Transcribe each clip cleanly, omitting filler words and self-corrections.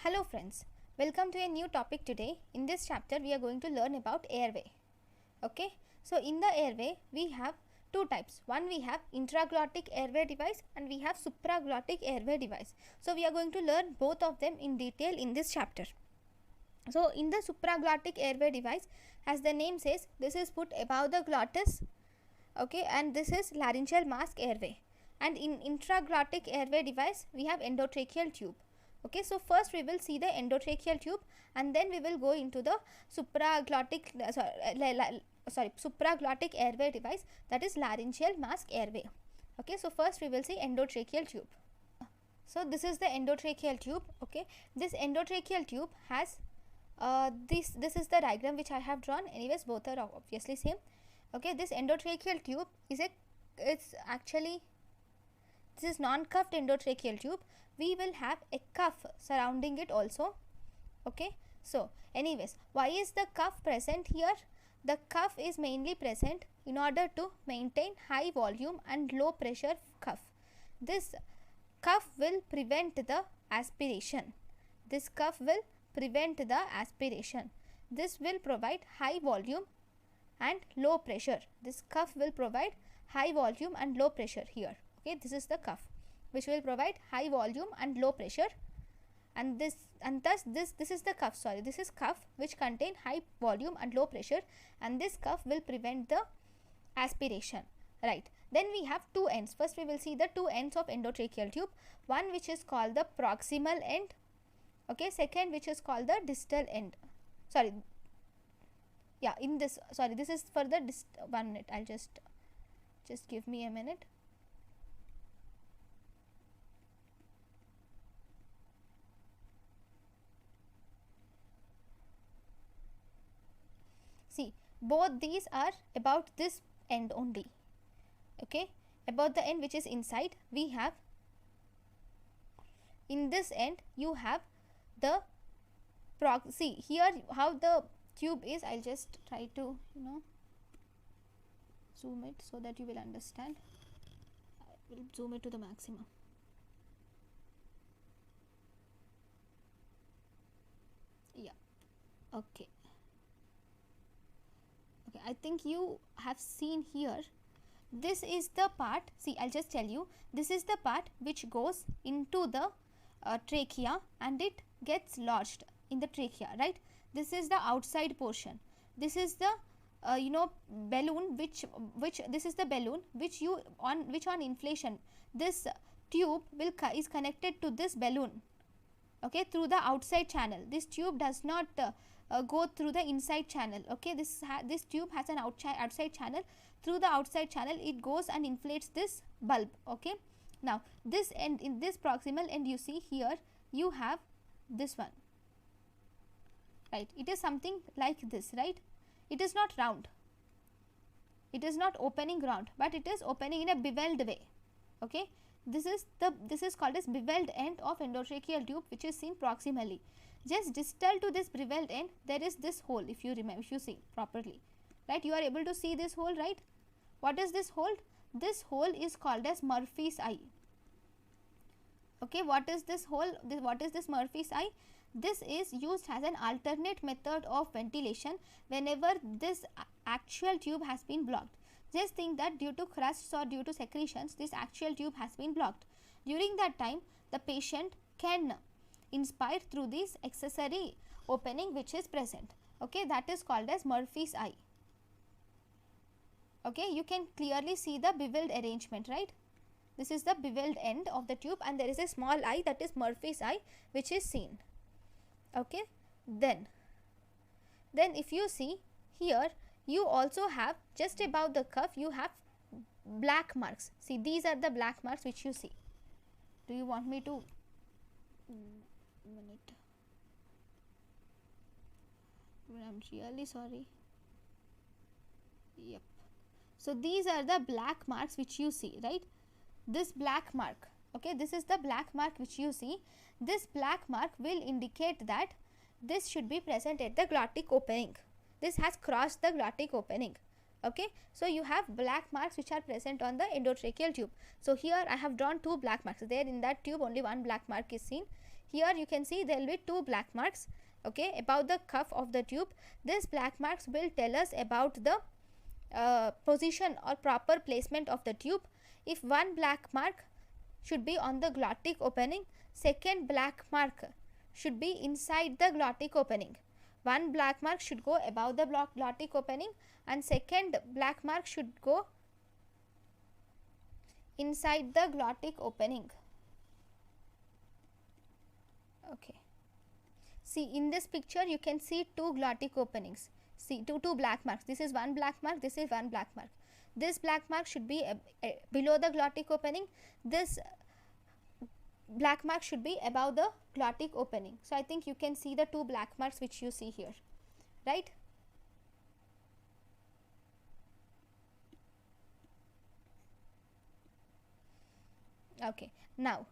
Hello friends, welcome to a new topic today. In this chapter we are going to learn about airway. Okay, so in the airway we have two types. One, we have intraglottic airway device and we have supraglottic airway device. So we are going to learn both of them in detail in this chapter. So in the supraglottic airway device, as the name says, this is put above the glottis, okay, and this is laryngeal mask airway. And in intraglottic airway device we have endotracheal tube. Okay, so first we will see the endotracheal tube and then we will go into the supraglottic supraglottic airway device, that is laryngeal mask airway. Okay, so first we will see endotracheal tube. So this is the endotracheal tube. Okay, this endotracheal tube has this is the diagram which I have drawn. Anyways, both are obviously same. Okay, this endotracheal tube is this is non-cuffed endotracheal tube. We will have a cuff surrounding it also. Okay, so anyways, why is the cuff present here? The cuff is mainly present in order to maintain high volume and low pressure cuff. This cuff will prevent the aspiration. This cuff will prevent the aspiration. This will provide high volume and low pressure. This cuff will provide high volume and low pressure here. Okay, this is the cuff which will provide high volume and low pressure, and thus this is the cuff, sorry, this is cuff which contain high volume and low pressure, and this cuff will prevent the aspiration, right? Then we have two ends. First we will see the two ends of endotracheal tube, one which is called the proximal end, okay, second which is called the distal end. Sorry, yeah, in this, sorry, this is for the 1 minute. I'll just give me a minute. See, both these are about this end only. Okay, about the end which is inside, we have in this end you have the see here how the tube is. I'll just try to zoom it so that you will understand. I will zoom it to the maximum. Yeah, okay. Okay, I think you have seen here, this is the part, see, I'll just tell you, this is the part which goes into the trachea and it gets lodged in the trachea, right? This is the outside portion. This is the balloon which this is the balloon which on inflation this tube is connected to this balloon, okay, through the outside channel. This tube does not go through the inside channel. Okay, this tube has an outside channel. Through the outside channel it goes and inflates this bulb. Okay, now this end, in this proximal end, you see here you have this one, right? It is something like this, right? It is not round, it is not opening round, but it is opening in a beveled way. Okay, this is called as beveled end of endotracheal tube, which is seen proximally. Just distal to this beveled end there is this hole, if you remember, if you see properly, right? You are able to see this hole, right? What is this hole? This hole is called as Murphy's eye. Okay, what is this hole? What is this Murphy's eye? This is used as an alternate method of ventilation whenever this actual tube has been blocked. Just think that due to crusts or due to secretions, this actual tube has been blocked. During that time, the patient can inspire through this accessory opening which is present. Okay, that is called as Murphy's eye. Okay, you can clearly see the beveled arrangement, right? This is the beveled end of the tube and there is a small eye, that is Murphy's eye, which is seen. Okay, then if you see here, you also have just above the cuff you have black marks. See, these are the black marks which you see. Do you want me to minute? I'm really sorry. Yep, so these are the black marks which you see, right? This black mark, okay, this is the black mark which you see. This black mark will indicate that this should be present at the glottic opening. This has crossed the glottic opening. Okay, so you have black marks which are present on the endotracheal tube. So here I have drawn two black marks. There in that tube only one black mark is seen. here you can see there will be two black marks, okay, above the cuff of the tube. This black marks will tell us about the position or proper placement of the tube. If one black mark should be on the glottic opening, second black mark should be inside the glottic opening. One black mark should go above the glottic opening and second black mark should go inside the glottic opening. Okay, see in this picture you can see two glottic openings. See two black marks. This is one black mark, this is one black mark. This black mark should be below the glottic opening. This black mark should be above the glottic opening. So I think you can see the two black marks which you see here, right? Okay, now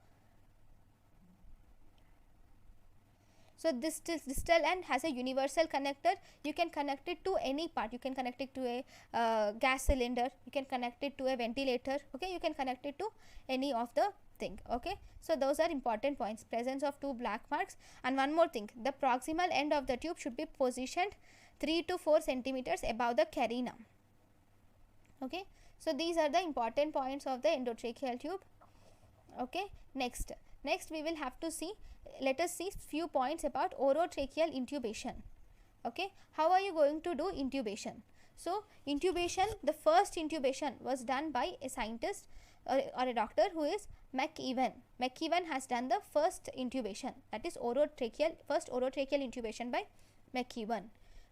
so this distal end has a universal connector. You can connect it to any part. You can connect it to a gas cylinder, you can connect it to a ventilator, okay, you can connect it to any of the thing, okay. So those are important points, presence of two black marks. And one more thing, the proximal end of the tube should be positioned 3 to 4 centimeters above the carina, okay. So these are the important points of the endotracheal tube, okay. Next we will have to see, let us see few points about orotracheal intubation, okay. How are you going to do intubation? So intubation, the first intubation was done by a scientist or a doctor who is McEwen. McEwen has done the first intubation, that is first orotracheal intubation by McEwen,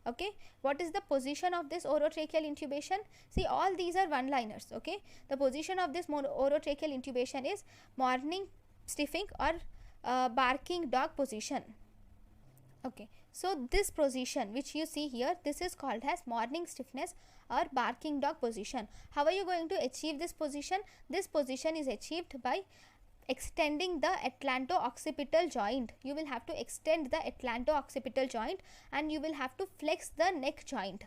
okay. What is the position of this orotracheal intubation? See, all these are one liners, okay. The position of this orotracheal intubation is morning stiffing or barking dog position, okay. So this position which you see here, this is called as morning stiffness or barking dog position. How are you going to achieve this position? This position is achieved by extending the atlanto-occipital joint. You will have to extend the atlanto-occipital joint and you will have to flex the neck joint.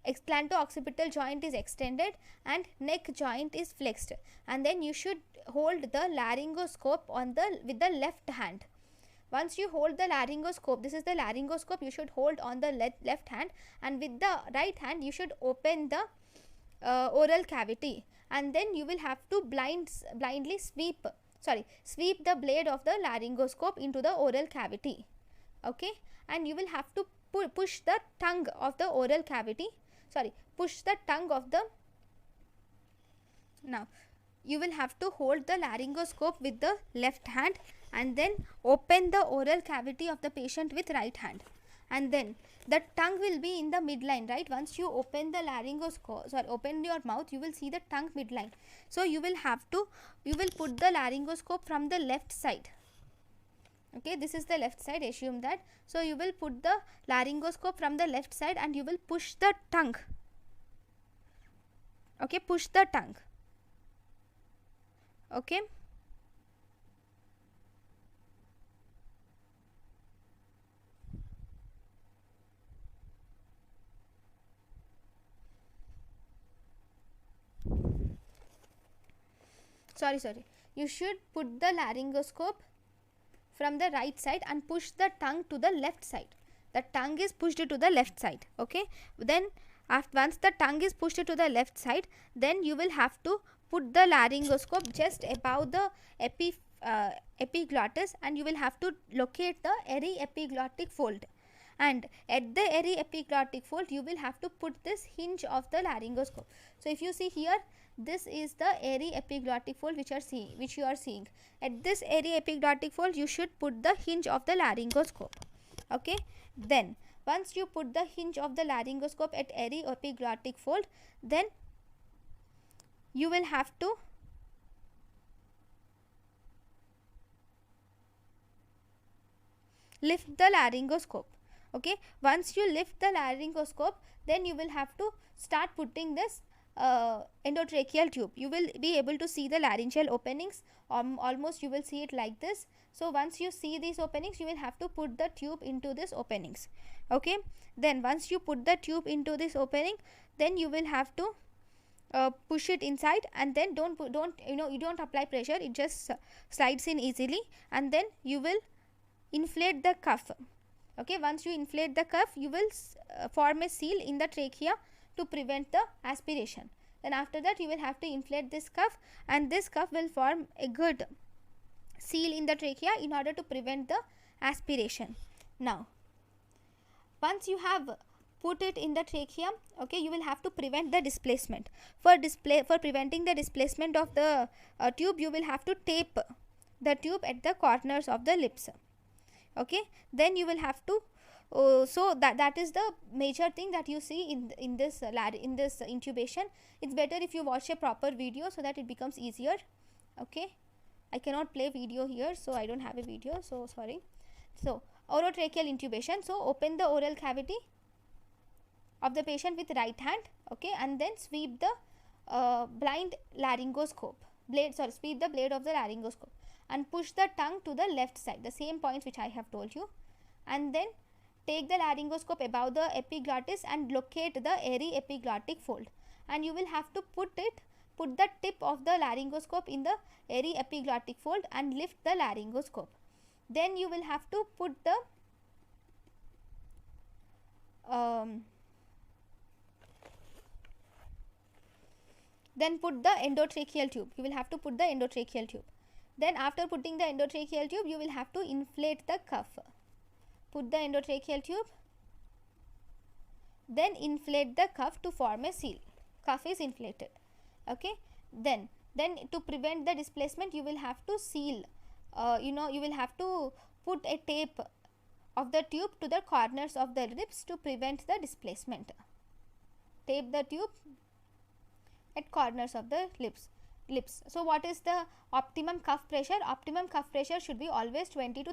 Atlanto-occipital joint is extended and neck joint is flexed, and then you should hold the laryngoscope with the left hand. Once you hold the laryngoscope, this is the laryngoscope, you should hold on the left hand, and with the right hand you should open the oral cavity, and then you will have to blindly sweep the blade of the laryngoscope into the oral cavity, okay. And you will have to push the tongue of the oral cavity, push the tongue of the, now you will have to hold the laryngoscope with the left hand and then open the oral cavity of the patient with right hand, and then the tongue will be in the midline, right? Once you open the laryngoscope, open your mouth, you will see the tongue midline. So you will put the laryngoscope from the left side, okay. This is the left side, assume that. So you will put the laryngoscope from the left side and you will push the tongue, okay, push the tongue, okay. Sorry, you should put the laryngoscope from the right side and push the tongue to the left side. The tongue is pushed to the left side, okay. Then once the tongue is pushed to the left side, then you will have to put the laryngoscope just above the epiglottis, and you will have to locate the aryepiglottic fold, and at the aryepiglottic fold you will have to put this hinge of the laryngoscope. So if you see here, this is the aryepiglottic fold which you are seeing. At this aryepiglottic fold you should put the hinge of the laryngoscope, okay. Then once you put the hinge of the laryngoscope at aryepiglottic fold, then you will have to lift the laryngoscope, okay. Once you lift the laryngoscope, then you will have to start putting this endotracheal tube. You will be able to see the laryngeal openings, almost you will see it like this. So once you see these openings, you will have to put the tube into these openings, okay. Then once you put the tube into this opening, then you will have to push it inside, and then don't you don't apply pressure, it just slides in easily, and then you will inflate the cuff. Okay, once you inflate the cuff, you will form a seal in the trachea to prevent the aspiration. Then after that you will have to inflate this cuff, and this cuff will form a good seal in the trachea in order to prevent the aspiration. Now once you have put it in the trachea, okay, you will have to prevent the displacement. For preventing the displacement of the tube, you will have to tape the tube at the corners of the lips. Okay, then you will have to so that is the major thing that you see in this intubation. It's better if you watch a proper video so that it becomes easier. Okay, I cannot play video here, so I don't have a video, so sorry. So orotracheal intubation. So open the oral cavity of the patient with right hand, okay, and then sweep the blind laryngoscope blade, sweep the blade of the laryngoscope and push the tongue to the left side, the same points which I have told you, and then take the laryngoscope above the epiglottis and locate the airy epiglottic fold, and you will have to put the tip of the laryngoscope in the airy epiglottic fold and lift the laryngoscope. Then you will have to put the endotracheal tube. You will have to put the endotracheal tube. Then after putting the endotracheal tube, you will have to inflate the cuff. Put the endotracheal tube, then inflate the cuff to form a seal. Cuff is inflated. Okay, then to prevent the displacement, you will have to seal, you will have to put a tape of the tube to the corners of the lips to prevent the displacement. Tape the tube at corners of the lips. So what is the optimum cuff pressure? Optimum cuff pressure should be always 25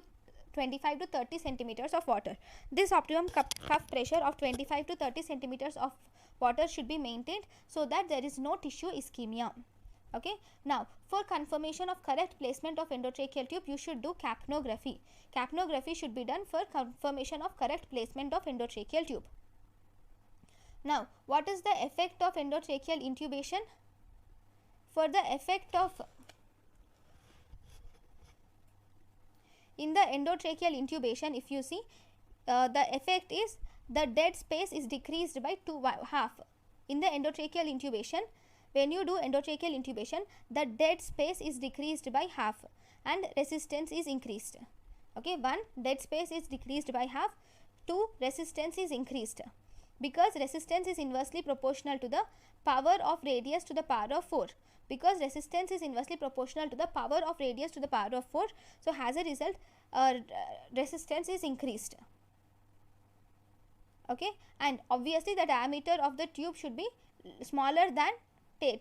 to 30 centimeters of water. This optimum cuff pressure of 25 to 30 centimeters of water should be maintained so that there is no tissue ischemia. Okay, now for confirmation of correct placement of endotracheal tube, you should do capnography. Capnography should be done for confirmation of correct placement of endotracheal tube. Now what is the effect of endotracheal intubation? For the effect of in the endotracheal intubation, if you see, the effect is the dead space is decreased by half. In the endotracheal intubation, when you do endotracheal intubation, the dead space is decreased by half and resistance is increased. Okay, 1, dead space is decreased by half. 2, resistance is increased, because resistance is inversely proportional to the power of radius to the power of 4. Because resistance is inversely proportional to the power of radius to the power of 4, so as a result resistance is increased. Okay, and obviously the diameter of the tube should be smaller than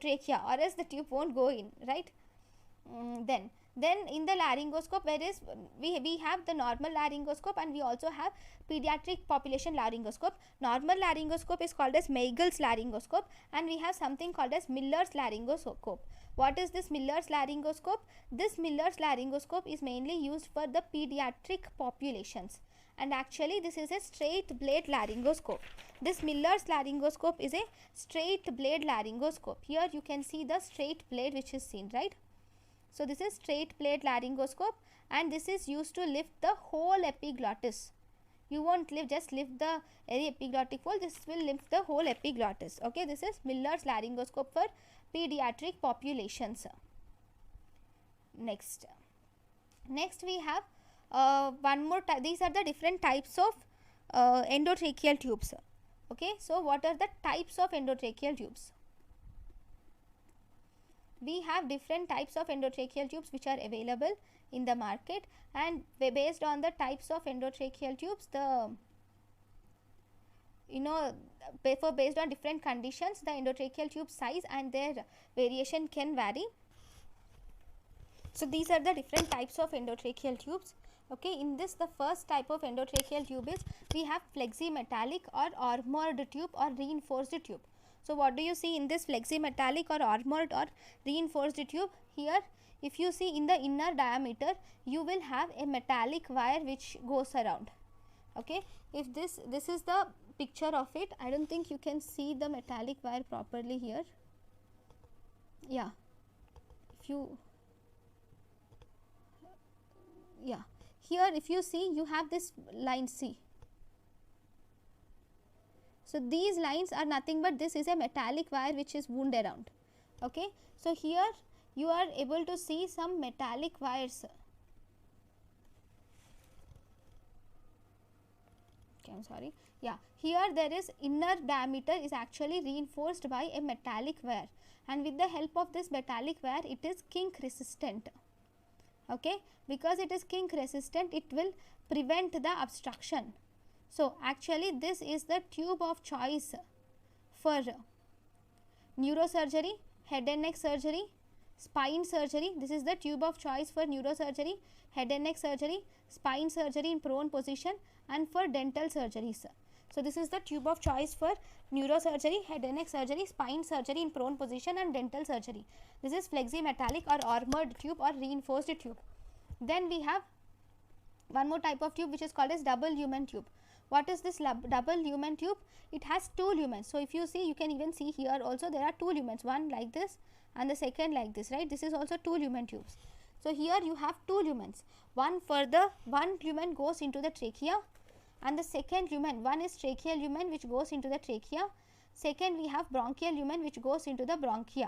trachea, or else the tube won't go in, right? Then in the laryngoscope, whereas we have the normal laryngoscope and we also have pediatric population laryngoscope. Normal laryngoscope is called as Meigel's laryngoscope, and we have something called as Miller's laryngoscope. What is this Miller's laryngoscope? This Miller's laryngoscope is mainly used for the pediatric populations, and actually this is a straight blade laryngoscope. This Miller's laryngoscope is a straight blade laryngoscope. Here you can see the straight blade which is seen, right? So this is straight blade laryngoscope, and this is used to lift the whole epiglottis. You won't just lift the epiglottic fold, this will lift the whole epiglottis. Okay, this is Miller's laryngoscope for pediatric populations. Next we have one more type. These are the different types of endotracheal tubes. Okay, so what are the types of endotracheal tubes? We have different types of endotracheal tubes which are available in the market, and based on the types of endotracheal tubes, based on different conditions, the endotracheal tube size and their variation can vary. So these are the different types of endotracheal tubes. Okay, in this, the first type of endotracheal tube is we have flexi-metallic or armored tube or reinforced tube. So what do you see in this flexi-metallic or armored or reinforced tube? Here, if you see in the inner diameter, you will have a metallic wire which goes around. Okay, if this is the picture of it. I don't think you can see the metallic wire properly here. Yeah, if you, yeah, here if you see, you have this line C. So these lines are nothing but this is a metallic wire which is wound around. Okay, so here you are able to see some metallic wires. Okay, I'm sorry. Yeah, here there is inner diameter is actually reinforced by a metallic wire, and with the help of this metallic wire it is kink resistant. Okay, because it is kink resistant, it will prevent the obstruction. So actually this is the tube of choice for neurosurgery, head and neck surgery, spine surgery. This is the tube of choice for neurosurgery, head and neck surgery, spine surgery in prone position, and for dental surgeries. So this is the tube of choice for neurosurgery, head and neck surgery, spine surgery in prone position, and dental surgery. This is flexi-metallic or armored tube or reinforced tube. Then we have one more type of tube which is called as double lumen tube. What is this double lumen tube? It has two lumens. So if you see, you can even see here also there are two lumens, one like this and the second like this, right? This is also two lumen tubes. So here you have two lumens. One lumen goes into the trachea, and the second lumen, one is tracheal lumen which goes into the trachea. Second we have bronchial lumen which goes into the bronchi.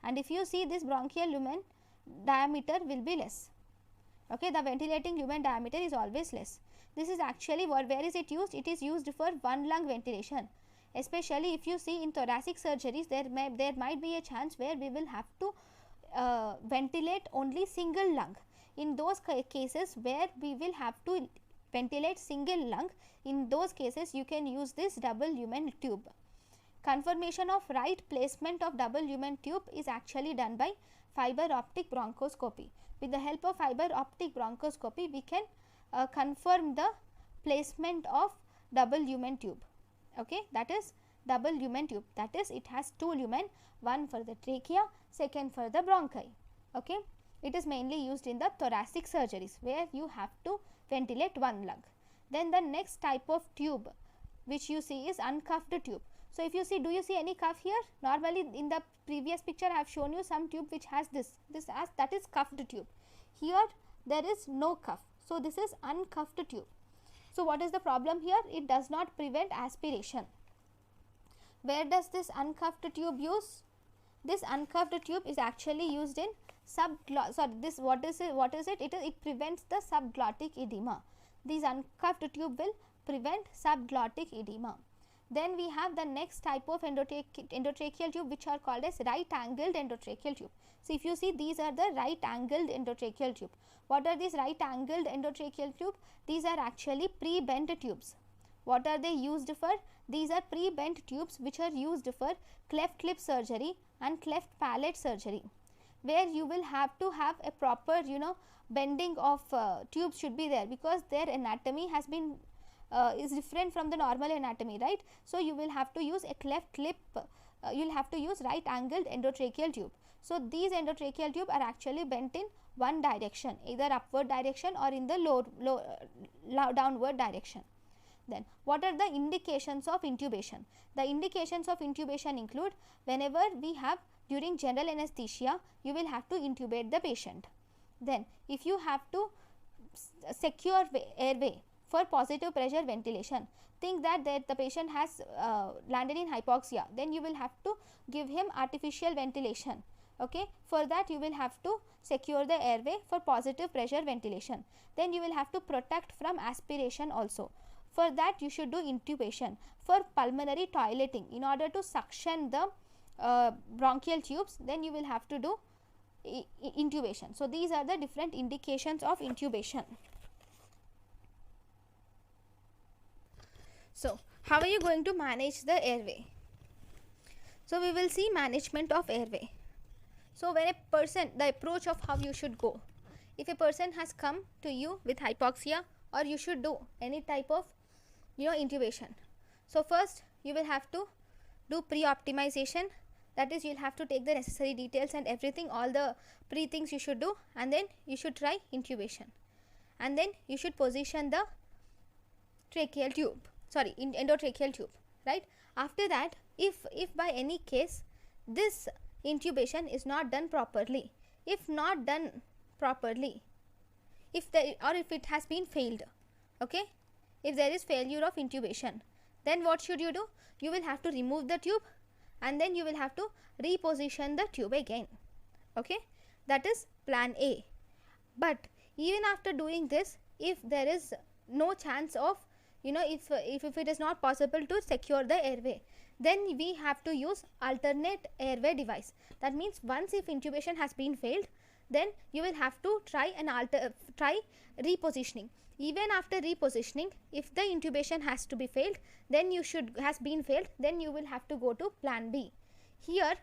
And if you see, this bronchial lumen diameter will be less. Okay, the ventilating lumen diameter is always less. This is actually where is it used? It is used for one lung ventilation. Especially if you see in thoracic surgeries, there might be a chance where we will have to ventilate only single lung. In those cases where we will have to ventilate single lung, in those cases you can use this double lumen tube. Confirmation of right placement of double lumen tube is actually done by fiber optic bronchoscopy. With the help of fiber optic bronchoscopy, we can confirm the placement of double lumen tube. Okay, that is double lumen tube, that is it has two lumen, one for the trachea, second for the bronchi. Okay, it is mainly used in the thoracic surgeries where you have to ventilate one lung. Then the next type of tube which you see is uncuffed tube. So if you see, do you see any cuff here? Normally in the previous picture I have shown you some tube which has this as that is cuffed tube. Here there is no cuff, so this is uncuffed tube. So what is the problem here? It does not prevent aspiration. Where does this uncuffed tube use? This uncuffed tube is actually used in what is it? It prevents the subglottic edema. This uncuffed tube will prevent subglottic edema. Then we have the next type of endotracheal tube which are called as right angled endotracheal tube. So if you see, these are the right angled endotracheal tube. What are these right angled endotracheal tube? These are actually pre-bent tubes. What are they used for? These are pre-bent tubes which are used for cleft lip surgery and cleft palate surgery, where you will have to have a proper bending of tubes should be there, because their anatomy has been is different from the normal anatomy, right? So you will have to use a cleft lip, you will have to use right angled endotracheal tube. So these endotracheal tube are actually bent in one direction, either upward direction or in the downward direction. Then what are the indications of intubation? The indications of intubation include, whenever we have during general anesthesia, you will have to intubate the patient. Then if you have to secure airway for positive pressure ventilation, think that the patient has landed in hypoxia, then you will have to give him artificial ventilation. Okay, for that you will have to secure the airway for positive pressure ventilation. Then you will have to protect from aspiration also. For that you should do intubation. For pulmonary toileting, in order to suction the bronchial tubes, then you will have to do intubation. So these are the different indications of intubation. So how are you going to manage the airway? So we will see management of airway. So when a person, the approach of how you should go. If a person has come to you with hypoxia, or you should do any type of intubation. So first you will have to do pre-optimization, that is you will have to take the necessary details and everything, all the things you should do, and then you should try intubation, and then you should position the endotracheal tube, right? After that, if by any case this intubation is not done properly. If not done properly, if it has been failed, okay, if there is failure of intubation, then what should you do? You will have to remove the tube and then you will have to reposition the tube again, okay. That is plan A. But even after doing this, if there is no chance of, if it is not possible to secure the airway, then we have to use alternate airway device. That means once if intubation has been failed, then you will have to try repositioning. Even after repositioning, if the intubation has to be failed, then you will have to go to plan B. Here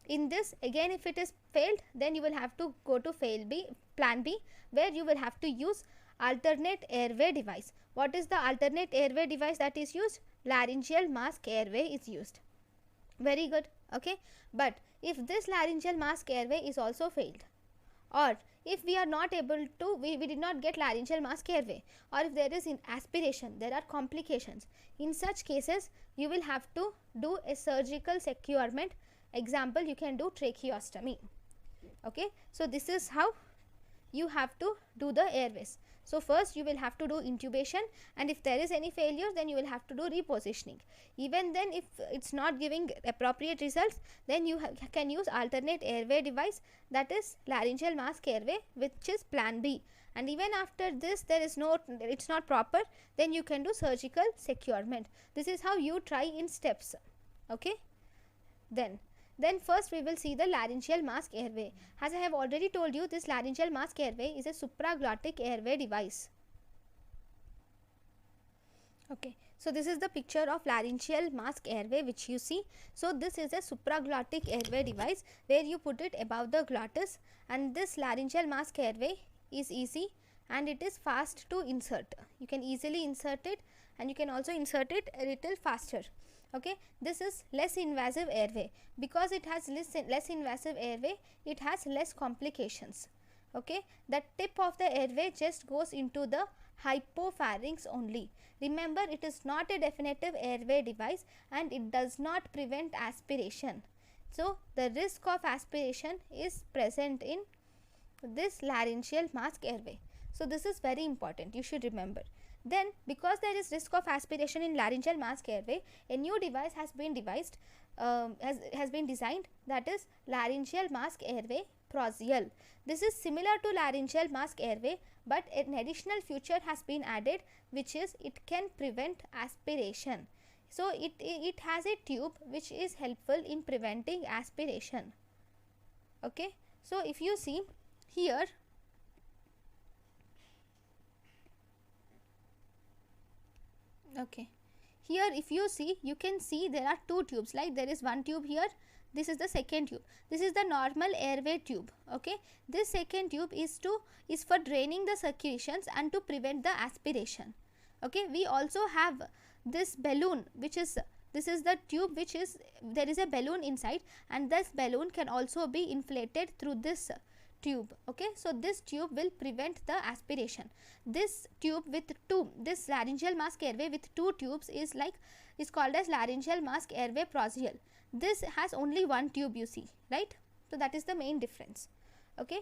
in this again, if it is failed, then you will have to go to plan B, where you will have to use alternate airway device. What is the alternate airway device that is used? Laryngeal mask airway is used. Very good, okay. But if this laryngeal mask airway is also failed, or if we are not able to, we did not get laryngeal mask airway, or if there is aspiration, there are complications, in such cases you will have to do a surgical securement. Example, you can do tracheostomy, okay. So this is how you have to do the airways. So first you will have to do intubation, and if there is any failure, then you will have to do repositioning. Even then, if it's not giving appropriate results, then you can use alternate airway device, that is laryngeal mask airway, which is plan B. And even after this, it's not proper, then you can do surgical securement. This is how you try in steps, okay. Then first we will see the laryngeal mask airway. As I have already told you, this laryngeal mask airway is a supraglottic airway device. Okay, so this is the picture of laryngeal mask airway which you see. So this is a supraglottic airway device where you put it above the glottis, and this laryngeal mask airway is easy and it is fast to insert. You can easily insert it, and you can also insert it a little faster. Okay, this is less invasive airway. Because it has less invasive airway, it has less complications. Okay, the tip of the airway just goes into the hypopharynx only. Remember, it is not a definitive airway device and it does not prevent aspiration. So the risk of aspiration is present in this laryngeal mask airway. So this is very important, you should remember. Then, because there is risk of aspiration in laryngeal mask airway, a new device has been designed, that is laryngeal mask airway Prozial. This is similar to laryngeal mask airway, but an additional feature has been added, which is it can prevent aspiration. So it has a tube which is helpful in preventing aspiration. Okay, so if you see here, okay, here if you see, you can see there are two tubes, like there is one tube here, this is the second tube, this is the normal airway tube. Okay, this second tube is for draining the circulations and to prevent the aspiration. Okay, we also have this balloon, which is, this is the tube which is, there is a balloon inside, and this balloon can also be inflated through this tube. Okay, so this tube will prevent the aspiration. This tube with this laryngeal mask airway with two tubes is called as laryngeal mask airway Prozial. This has only one tube, you see, right? So that is the main difference. Okay,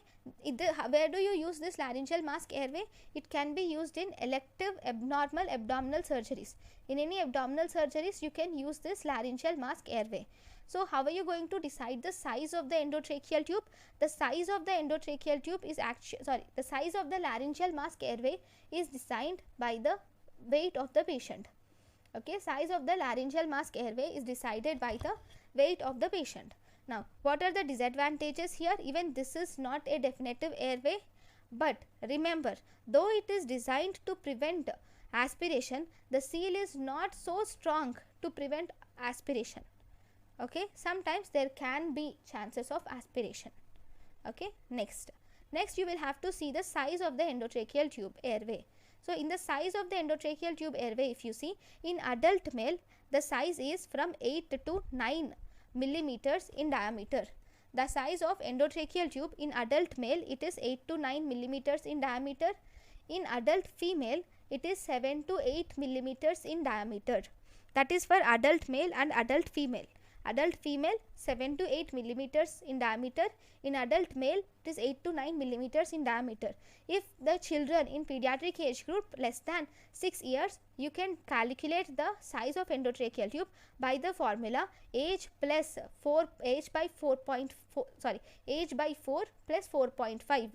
where do you use this laryngeal mask airway? It can be used in elective abnormal abdominal surgeries. In any abdominal surgeries, you can use this laryngeal mask airway. So how are you going to decide the size of the endotracheal tube? The size of the endotracheal tube is the size of the laryngeal mask airway is designed by the weight of the patient. Okay, size of the laryngeal mask airway is decided by the weight of the patient. Now, what are the disadvantages here? Even this is not a definitive airway, but remember, though it is designed to prevent aspiration, the seal is not so strong to prevent aspiration. Okay, sometimes there can be chances of aspiration. Okay, next you will have to see the size of the endotracheal tube airway. So in the size of the endotracheal tube airway, if you see, in adult male, the size is from 8 to 9 millimeters in diameter. The size of endotracheal tube in adult male, it is 8 to 9 millimeters in diameter. In adult female, it is 7 to 8 millimeters in diameter. That is for adult male and adult female. Adult female 7 to 8 millimeters in diameter. In adult male it is 8 to 9 millimeters in diameter. If the children in pediatric age group less than 6 years, you can calculate the size of endotracheal tube by the formula age plus 4 age by 4.4 age by 4 plus 4.5.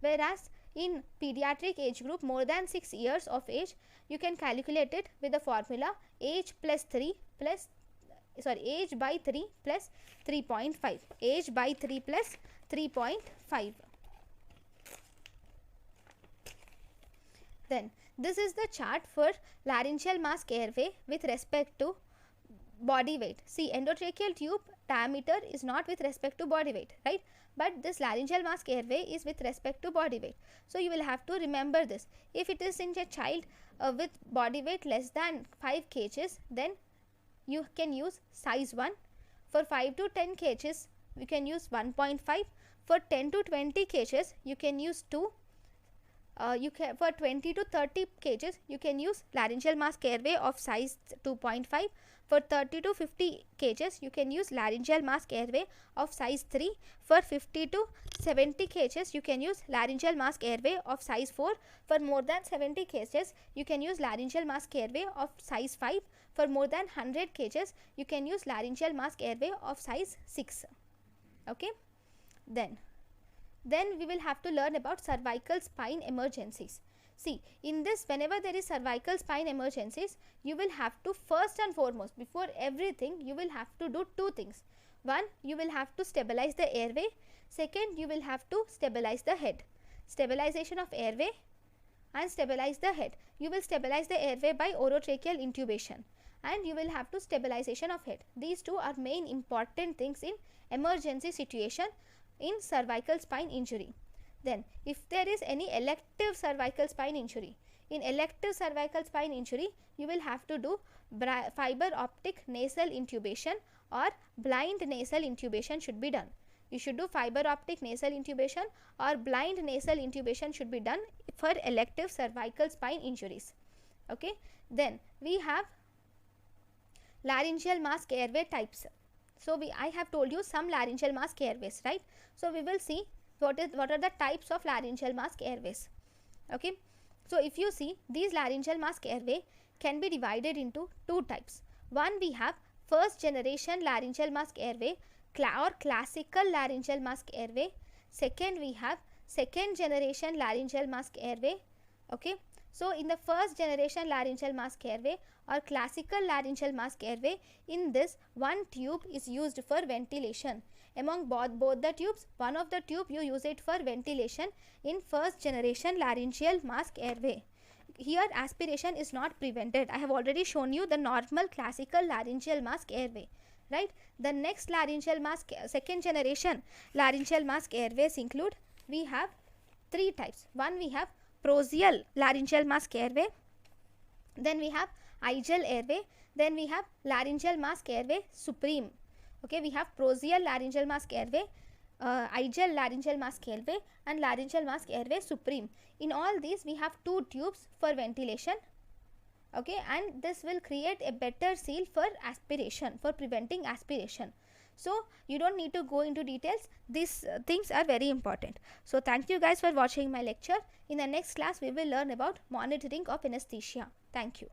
Whereas in pediatric age group more than 6 years of age, you can calculate it with the formula age plus 3 plus age by 3 plus 3.5. Age by 3 plus 3.5. Then this is the chart for laryngeal mask airway with respect to body weight. See, endotracheal tube diameter is not with respect to body weight, right? But this laryngeal mask airway is with respect to body weight. So you will have to remember this. If it is in a child with body weight less than 5 kgs, then you can use size 1. For 5 to 10 kgs, you can use 1.5. For 10 to 20 kgs, you can use 2. For 20 to 30 kgs, you can use laryngeal mask airway of size 2.5. For 30 to 50 kgs, you can use laryngeal mask airway of size 3. For 50 to 70 kgs, you can use laryngeal mask airway of size 4. For more than 70 kgs, you can use laryngeal mask airway of size 5. For more than 100 kgs, you can use laryngeal mask airway of size 6. Okay. Then we will have to learn about cervical spine emergencies. See, in this, whenever there is cervical spine emergencies, you will have to first and foremost, before everything, you will have to do 2 things. One, you will have to stabilize the airway. Second, you will have to stabilize the head. Stabilization of airway and stabilize the head. You will stabilize the airway by orotracheal intubation, and you will have to stabilization of head. These 2 are main important things in emergency situation in cervical spine injury. Then if there is any elective cervical spine injury, in elective cervical spine injury, you will have to do fiber optic nasal intubation or blind nasal intubation should be done. You should do fiber optic nasal intubation or blind nasal intubation should be done for elective cervical spine injuries. Okay. Then we have laryngeal mask airway types. So I have told you some laryngeal mask airways, right? So we will see what are the types of laryngeal mask airways. Okay. So if you see, these laryngeal mask airway can be divided into 2 types. One, we have first generation laryngeal mask airway or classical laryngeal mask airway. Second, we have second generation laryngeal mask airway. Okay. So in the first generation laryngeal mask airway or classical laryngeal mask airway, in this one tube is used for ventilation. Among both the tubes, one of the tube you use it for ventilation in first generation laryngeal mask airway. Here aspiration is not prevented. I have already shown you the normal classical laryngeal mask airway, right? The next laryngeal mask, second generation laryngeal mask airways include, we have 3 types. One, we have prosial laryngeal mask airway. Then we have igel airway. Then we have laryngeal mask airway supreme. Okay, we have prosial laryngeal mask airway, igel laryngeal mask airway and laryngeal mask airway supreme. In all these, we have 2 tubes for ventilation. Okay, and this will create a better seal for aspiration, for preventing aspiration. So you don't need to go into details. These things are very important. So thank you guys for watching my lecture. In the next class, we will learn about monitoring of anesthesia. Thank you.